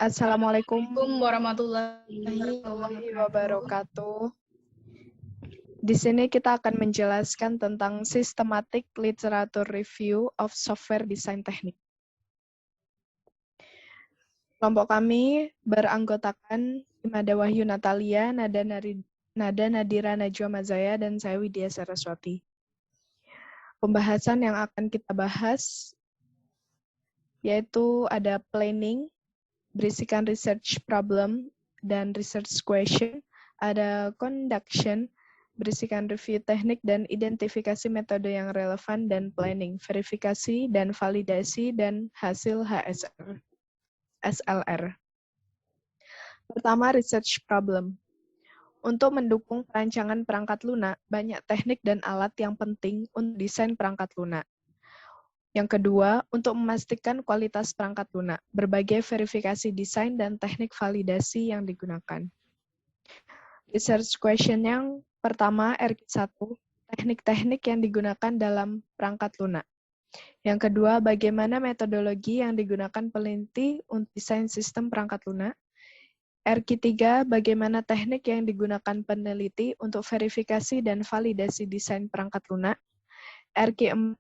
Assalamualaikum Assalamualaikum warahmatullahi wabarakatuh. Di sini kita akan menjelaskan tentang Systematic Literature Review of Software Design Technique. Kelompok kami beranggotakan Imada Wahyu Natalia, Nada Nadira Najwa Mazaya, dan saya Widya Saraswati. Pembahasan yang akan kita bahas yaitu ada planning, berisikan research problem dan research question, ada conduction, berisikan review teknik dan identifikasi metode yang relevan, dan planning, verifikasi dan validasi, dan hasil SLR. Pertama, research problem. Untuk mendukung perancangan perangkat lunak, banyak teknik dan alat yang penting untuk desain perangkat lunak. Yang kedua, untuk memastikan kualitas perangkat lunak, berbagai verifikasi desain dan teknik validasi yang digunakan. Research question yang pertama, RQ1, teknik-teknik yang digunakan dalam perangkat lunak. Yang kedua, bagaimana metodologi yang digunakan peneliti untuk desain sistem perangkat lunak. RQ3, bagaimana teknik yang digunakan peneliti untuk verifikasi dan validasi desain perangkat lunak. RQ4,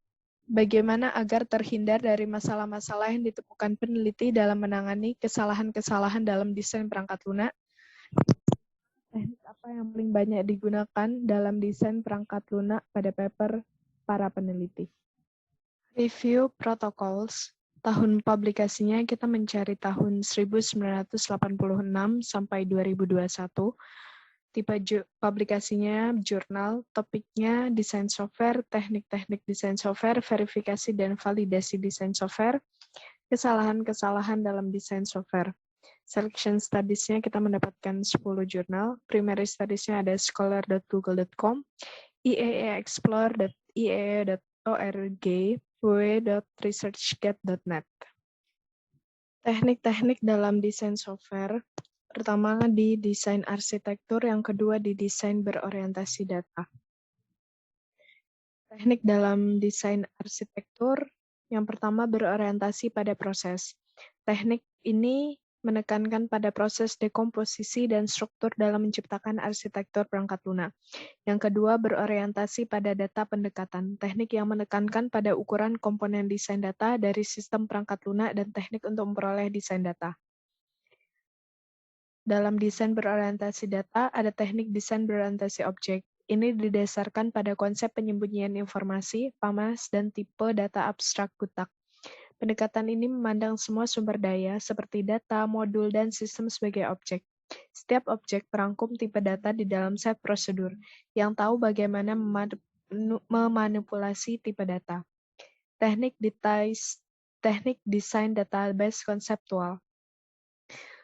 bagaimana agar terhindar dari masalah-masalah yang ditemukan peneliti dalam menangani kesalahan-kesalahan dalam desain perangkat lunak. Teknik apa yang paling banyak digunakan dalam desain perangkat lunak pada paper para peneliti. Review Protocols. Tahun publikasinya kita mencari tahun 1986 sampai 2021. Tipe publikasinya jurnal, topiknya desain software, teknik-teknik desain software, verifikasi dan validasi desain software, kesalahan-kesalahan dalam desain software. Selection studies-nya kita mendapatkan 10 jurnal, primary studies-nya ada scholar.google.com, iaexplore.iea.org, www.researchgate.net. Teknik-teknik dalam desain software, pertama di desain arsitektur, yang kedua di desain berorientasi data. Teknik dalam desain arsitektur, yang pertama berorientasi pada proses. Teknik ini menekankan pada proses dekomposisi dan struktur dalam menciptakan arsitektur perangkat lunak. Yang kedua, berorientasi pada data pendekatan, teknik yang menekankan pada ukuran komponen desain data dari sistem perangkat lunak dan teknik untuk memperoleh desain data. Dalam desain berorientasi data, ada teknik desain berorientasi objek. Ini didasarkan pada konsep penyembunyian informasi, PAMAS, dan tipe data abstrak kutak. Pendekatan ini memandang semua sumber daya seperti data, modul, dan sistem sebagai objek. Setiap objek merangkum tipe data di dalam set prosedur yang tahu bagaimana memanipulasi tipe data. Teknik desain database konseptual.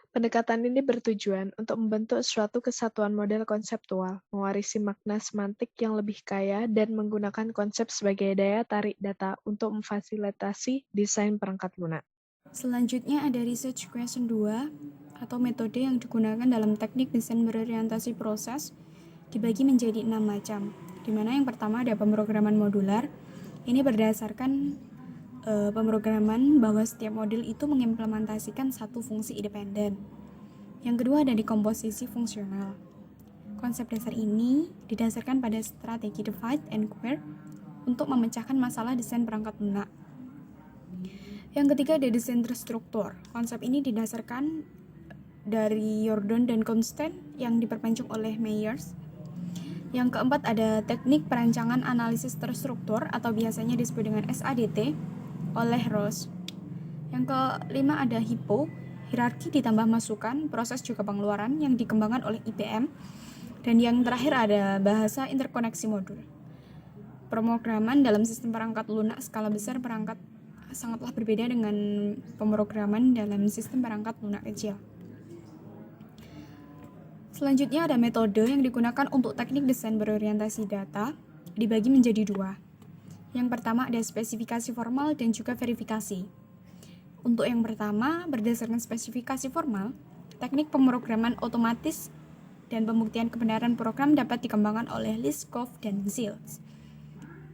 Pendekatan ini bertujuan untuk membentuk suatu kesatuan model konseptual, mewarisi makna semantik yang lebih kaya, dan menggunakan konsep sebagai daya tarik data untuk memfasilitasi desain perangkat lunak. Selanjutnya ada research question 2 atau metode yang digunakan dalam teknik desain berorientasi proses dibagi menjadi 6 macam. Di mana yang pertama ada pemrograman modular. Ini berdasarkan pemrograman bahwa setiap modul itu mengimplementasikan satu fungsi independen. Yang kedua ada dekomposisi fungsional. Konsep dasar ini didasarkan pada strategi divide and conquer untuk memecahkan masalah desain perangkat lunak. Yang ketiga ada desain terstruktur. Konsep ini didasarkan dari Jordan dan Constant yang diperpanjang oleh Meyers. Yang keempat ada teknik perancangan analisis terstruktur atau biasanya disebut dengan SADT oleh Ross. Yang kelima ada HIPPO, hierarki ditambah masukan, proses juga pengeluaran yang dikembangkan oleh IBM. Dan yang terakhir ada bahasa interkoneksi modul. Pemrograman dalam sistem perangkat lunak skala besar perangkat sangatlah berbeda dengan pemrograman dalam sistem perangkat lunak kecil. Selanjutnya ada metode yang digunakan untuk teknik desain berorientasi data dibagi menjadi 2. Yang pertama ada spesifikasi formal dan juga verifikasi. Untuk yang pertama, berdasarkan spesifikasi formal, teknik pemrograman otomatis dan pembuktian kebenaran program dapat dikembangkan oleh Liskov dan Zils.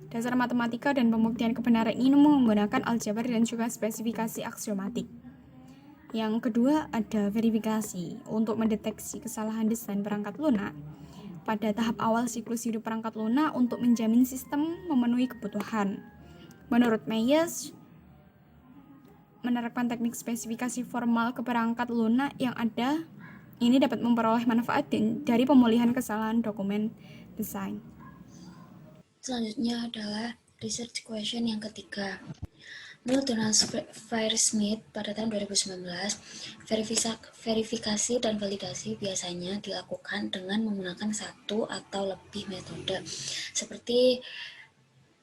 Dasar matematika dan pembuktian kebenaran ini menggunakan aljabar dan juga spesifikasi aksiomatik. Yang kedua ada verifikasi untuk mendeteksi kesalahan desain perangkat lunak pada tahap awal siklus hidup perangkat lunak untuk menjamin sistem memenuhi kebutuhan. Menurut Meyers, menerapkan teknik spesifikasi formal ke perangkat lunak yang ada ini dapat memperoleh manfaat dari pemulihan kesalahan dokumen desain. Selanjutnya adalah research question yang ketiga. Menurut Donald Smith pada tahun 2019, verifikasi dan validasi biasanya dilakukan dengan menggunakan satu atau lebih metode. Seperti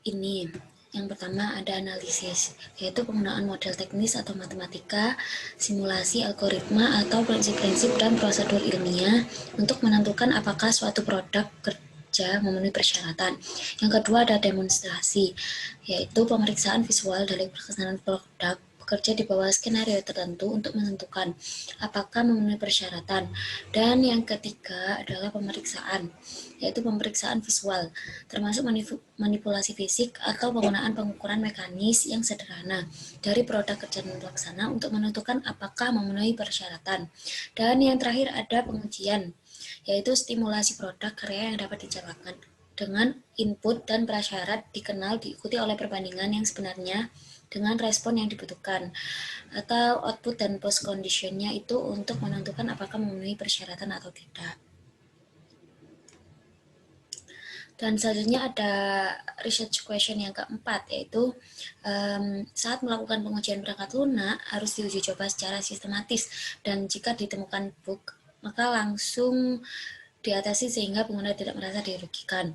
ini. Yang pertama ada analisis, yaitu penggunaan model teknis atau matematika, simulasi algoritma atau prinsip-prinsip dan prosedur ilmiah untuk menentukan apakah suatu produk kerja memenuhi persyaratan. Yang kedua ada demonstrasi, yaitu pemeriksaan visual dari pelaksanaan produk bekerja di bawah skenario tertentu untuk menentukan apakah memenuhi persyaratan. Dan yang ketiga adalah pemeriksaan, yaitu pemeriksaan visual, termasuk manipulasi fisik atau penggunaan pengukuran mekanis yang sederhana dari produk kerja dan pelaksana untuk menentukan apakah memenuhi persyaratan. Dan yang terakhir ada pengujian, yaitu stimulasi produk karya yang dapat dijalankan dengan input dan prasyarat diikuti oleh perbandingan yang sebenarnya dengan respon yang dibutuhkan, atau output dan post conditionnya itu untuk menentukan apakah memenuhi persyaratan atau tidak. Dan selanjutnya ada research question yang keempat, yaitu saat melakukan pengujian perangkat lunak harus diuji coba secara sistematis, dan jika ditemukan bug maka langsung diatasi sehingga pengguna tidak merasa dirugikan.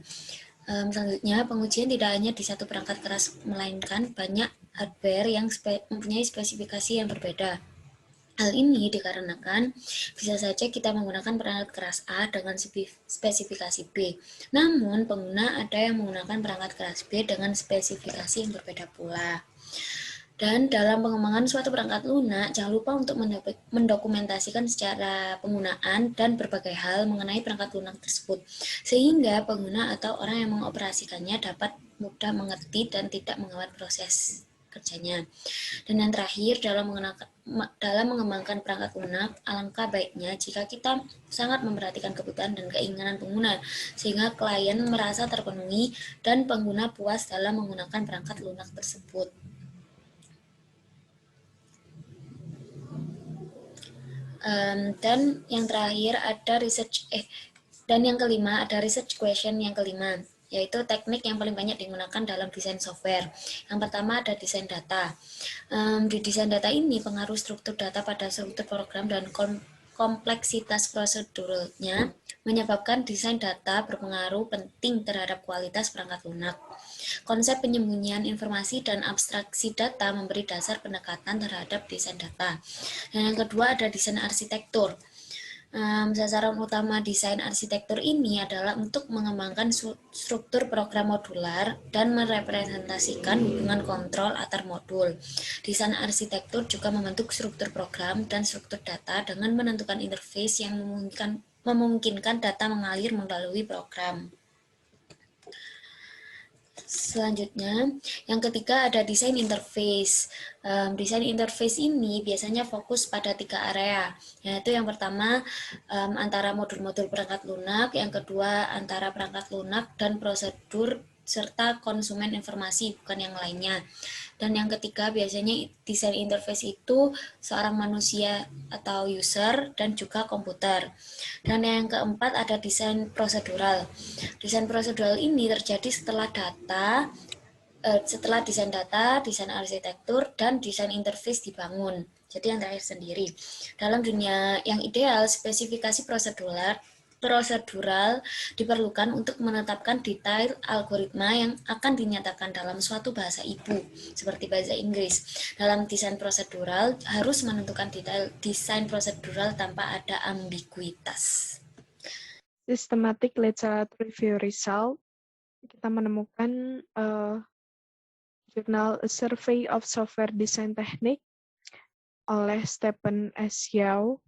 Selanjutnya, pengujian tidak hanya di satu perangkat keras, melainkan banyak hardware yang mempunyai spesifikasi yang berbeda. Hal ini dikarenakan bisa saja kita menggunakan perangkat keras A dengan spesifikasi B. Namun, pengguna ada yang menggunakan perangkat keras B dengan spesifikasi yang berbeda pula. Dan dalam pengembangan suatu perangkat lunak, jangan lupa untuk mendokumentasikan secara penggunaan dan berbagai hal mengenai perangkat lunak tersebut, sehingga pengguna atau orang yang mengoperasikannya dapat mudah mengerti dan tidak mengawal proses kerjanya. Dan yang terakhir, dalam mengembangkan perangkat lunak, alangkah baiknya jika kita sangat memperhatikan kebutuhan dan keinginan pengguna, sehingga klien merasa terpenuhi dan pengguna puas dalam menggunakan perangkat lunak tersebut. Dan yang terakhir ada dan yang kelima ada research question yang kelima, yaitu teknik yang paling banyak digunakan dalam desain software. Yang pertama ada desain data. Di desain data ini pengaruh struktur data pada struktur program dan kompleksitas proseduralnya menyebabkan desain data berpengaruh penting terhadap kualitas perangkat lunak. Konsep penyembunyian informasi dan abstraksi data memberi dasar pendekatan terhadap desain data. Dan yang kedua ada desain arsitektur. Sasaran utama desain arsitektur ini adalah untuk mengembangkan struktur program modular dan merepresentasikan hubungan kontrol antar modul. Desain arsitektur juga membentuk struktur program dan struktur data dengan menentukan interface yang memungkinkan data mengalir melalui program. Selanjutnya, yang ketiga ada desain interface. Desain interface ini biasanya fokus pada 3 area, yaitu yang pertama antara modul-modul perangkat lunak, yang kedua antara perangkat lunak dan prosedur serta konsumen informasi, bukan yang lainnya. Dan yang ketiga biasanya desain interface itu seorang manusia atau user dan juga komputer. Dan yang keempat ada desain prosedural. Desain prosedural ini terjadi setelah desain data, desain arsitektur, dan desain interface dibangun. Jadi yang terakhir sendiri. Dalam dunia yang ideal, spesifikasi prosedural diperlukan untuk menetapkan detail algoritma yang akan dinyatakan dalam suatu bahasa ibu, seperti bahasa Inggris. Dalam desain prosedural, harus menentukan detail desain prosedural tanpa ada ambiguitas. Systematic Literature Review Result, kita menemukan jurnal A Survey of Software Design Technique oleh Stephen S. Yao.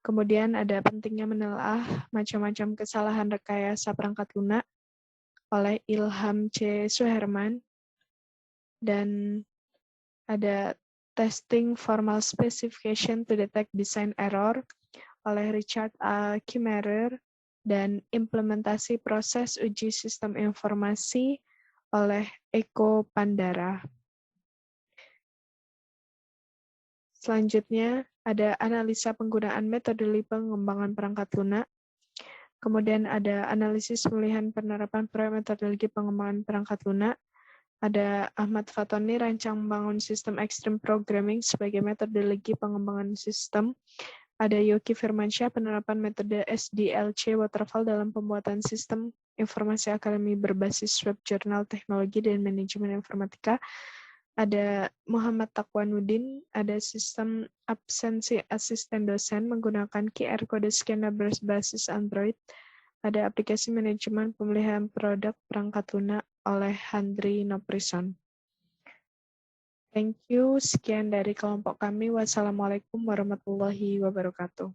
Kemudian ada pentingnya menelaah macam-macam kesalahan rekayasa perangkat lunak oleh Ilham C. Suherman. Dan ada Testing Formal Specification to Detect Design Error oleh Richard A. Kimmerer, dan Implementasi Proses Uji Sistem Informasi oleh Eko Pandara. Selanjutnya, ada analisa penggunaan metode pengembangan perangkat lunak. Kemudian ada analisis pemilihan penerapan metodologi pengembangan perangkat lunak. Ada Ahmad Fatoni, rancang membangun sistem Extreme Programming sebagai metodologi pengembangan sistem. Ada Yogi Firmansyah, penerapan metode SDLC Waterfall dalam pembuatan sistem informasi akademi berbasis web jurnal teknologi dan manajemen informatika. Ada Muhammad Taqwanuddin, ada sistem absensi asisten dosen menggunakan QR code scanner berbasis Android. Ada aplikasi manajemen pemilihan produk perangkat lunak oleh Handri Noprison. Thank you. Sekian dari kelompok kami. Wassalamualaikum warahmatullahi wabarakatuh.